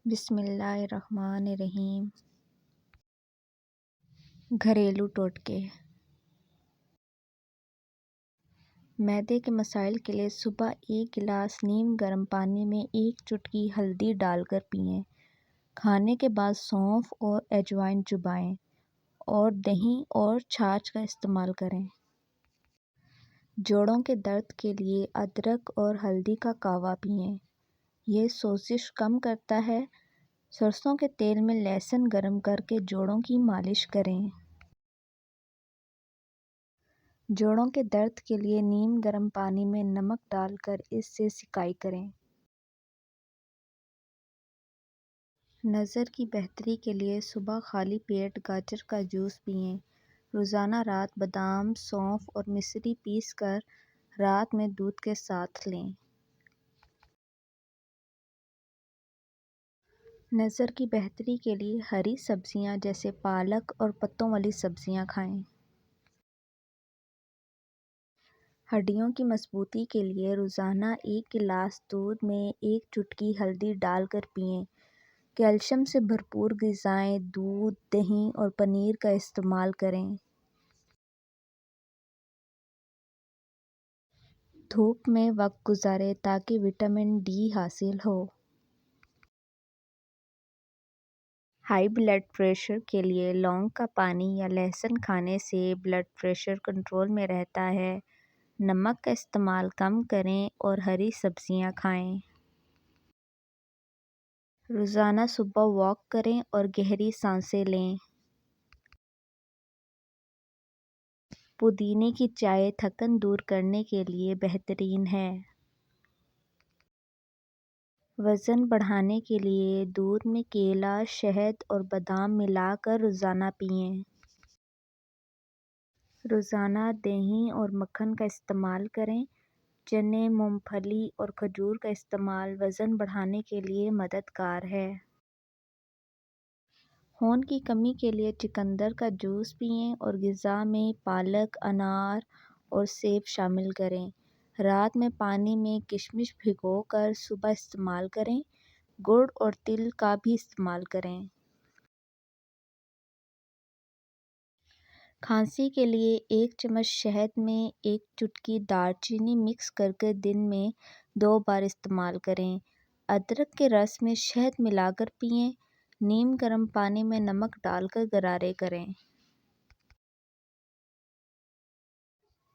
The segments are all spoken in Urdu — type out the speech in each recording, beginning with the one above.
بسم اللہ الرحمن الرحیم۔ گھریلو ٹوٹکے۔ معدے کے مسائل کے لیے صبح ایک گلاس نیم گرم پانی میں ایک چٹکی ہلدی ڈال کر پئیں۔ کھانے کے بعد سونف اور اجوائن چبائیں اور دہی اور چھاچھ کا استعمال کریں۔ جوڑوں کے درد کے لیے ادرک اور ہلدی کا کہوہ پئیں۔ یہ سوزش کم کرتا ہے۔ سرسوں کے تیل میں لہسن گرم کر کے جوڑوں کی مالش کریں۔ جوڑوں کے درد کے لیے نیم گرم پانی میں نمک ڈال کر اس سے سیکائی کریں۔ نظر کی بہتری کے لیے صبح خالی پیٹ گاجر کا جوس پئیں۔ روزانہ رات بادام، سونف اور مصری پیس کر رات میں دودھ کے ساتھ لیں۔ نظر کی بہتری کے لیے ہری سبزیاں جیسے پالک اور پتوں والی سبزیاں کھائیں۔ ہڈیوں کی مضبوطی کے لیے روزانہ ایک گلاس دودھ میں ایک چٹکی ہلدی ڈال کر پئیں۔ کیلشیم سے بھرپور غذائیں دودھ، دہی اور پنیر کا استعمال کریں۔ دھوپ میں وقت گزاریں تاکہ وٹامن ڈی حاصل ہو۔ ہائی بلڈ پریشر کے لیے لونگ کا پانی یا لہسن کھانے سے بلڈ پریشر کنٹرول میں رہتا ہے۔ نمک کا استعمال کم کریں اور ہری سبزیاں کھائیں۔ روزانہ صبح واک کریں اور گہری سانسیں لیں۔ پودینے کی چائے تھکن دور کرنے کے لیے بہترین ہے۔ وزن بڑھانے کے لیے دودھ میں کیلا، شہد اور بادام ملا کر روزانہ پئیں۔ روزانہ دہی اور مکھن کا استعمال کریں۔ چنے، مونگ پھلی اور کھجور کا استعمال وزن بڑھانے کے لیے مددگار ہے۔ خون کی کمی کے لیے چقندر کا جوس پئیں اور غذا میں پالک، انار اور سیب شامل کریں۔ رات میں پانی میں کشمش بھگو کر صبح استعمال کریں۔ گڑ اور تل کا بھی استعمال کریں۔ کھانسی کے لیے ایک چمچ شہد میں ایک چٹکی دار چینی مکس کر کے دن میں 2 بار استعمال کریں۔ ادرک کے رس میں شہد ملا کر پئیں۔ نیم گرم پانی میں نمک ڈال کر غرارے کریں۔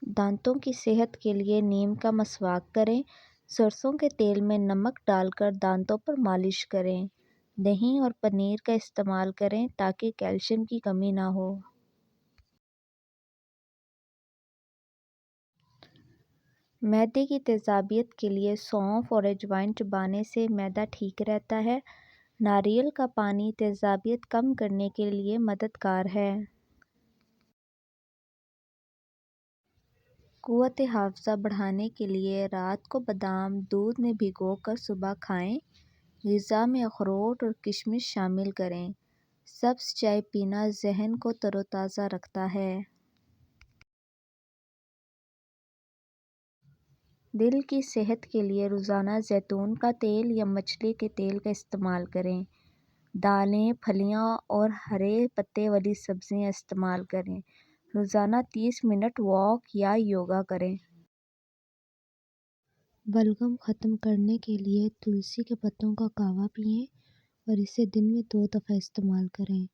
دانتوں کی صحت کے لیے نیم کا مسواک کریں۔ سرسوں کے تیل میں نمک ڈال کر دانتوں پر مالش کریں۔ دہی اور پنیر کا استعمال کریں تاکہ کیلشیم کی کمی نہ ہو۔ معدے کی تیزابیت کے لیے سونف اور اجوائن چبانے سے معدہ ٹھیک رہتا ہے۔ ناریل کا پانی تیزابیت کم کرنے کے لیے مددگار ہے۔ قوت حافظہ بڑھانے کے لیے رات کو بادام دودھ میں بھگو کر صبح کھائیں۔ غذا میں اخروٹ اور کشمش شامل کریں۔ سبز چائے پینا ذہن کو تر و تازہ رکھتا ہے۔ دل کی صحت کے لیے روزانہ زیتون کا تیل یا مچھلی کے تیل کا استعمال کریں۔ دالیں، پھلیاں اور ہرے پتے والی سبزیاں استعمال کریں۔ روزانہ 30 منٹ واک یا یوگا کریں۔ بلغم ختم کرنے کے لیے تلسی کے پتوں کا کہوہ پئیں اور اسے دن میں 2 دفعہ استعمال کریں۔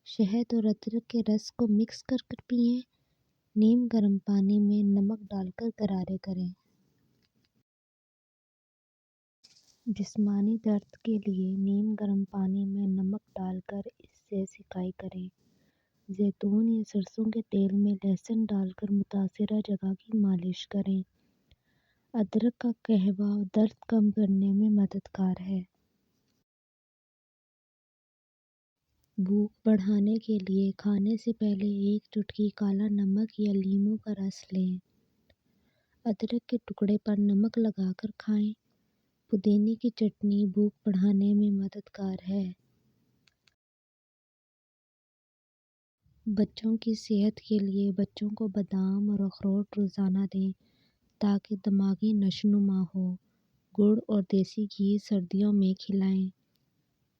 شہد اور ادرک کے رس کو مکس کر پئیں۔ نیم گرم پانی میں نمک ڈال کر غرارے کریں۔ جسمانی درد کے لیے نیم گرم پانی میں نمک ڈال کر اس سے سیکائی کریں۔ زیتون یا سرسوں کے تیل میں لہسن ڈال کر متاثرہ جگہ کی مالش کریں۔ ادرک کا قہوہ درد کم کرنے میں مددگار ہے۔ بھوک بڑھانے کے لیے کھانے سے پہلے ایک چٹکی کالا نمک یا لیموں کا رس لیں۔ ادرک کے ٹکڑے پر نمک لگا کر کھائیں۔ پودینے کی چٹنی بھوک بڑھانے میں مددگار ہے۔ بچوں کی صحت کے لیے بچوں کو بادام اور اخروٹ روزانہ دیں تاکہ دماغی نشو و نما ہو۔ گڑ اور دیسی گھی سردیوں میں کھلائیں۔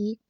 1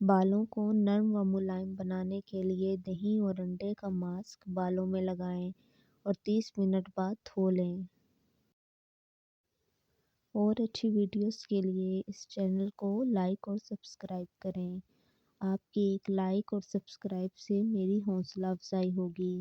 بالوں کو نرم و ملائم بنانے کے لیے دہی اور انڈے کا ماسک بالوں میں لگائیں اور 30 منٹ بعد دھو لیں۔ اور اچھی ویڈیوز کے لیے اس چینل کو لائک اور سبسکرائب کریں۔ آپ کی ایک لائک اور سبسکرائب سے میری حوصلہ افزائی ہوگی۔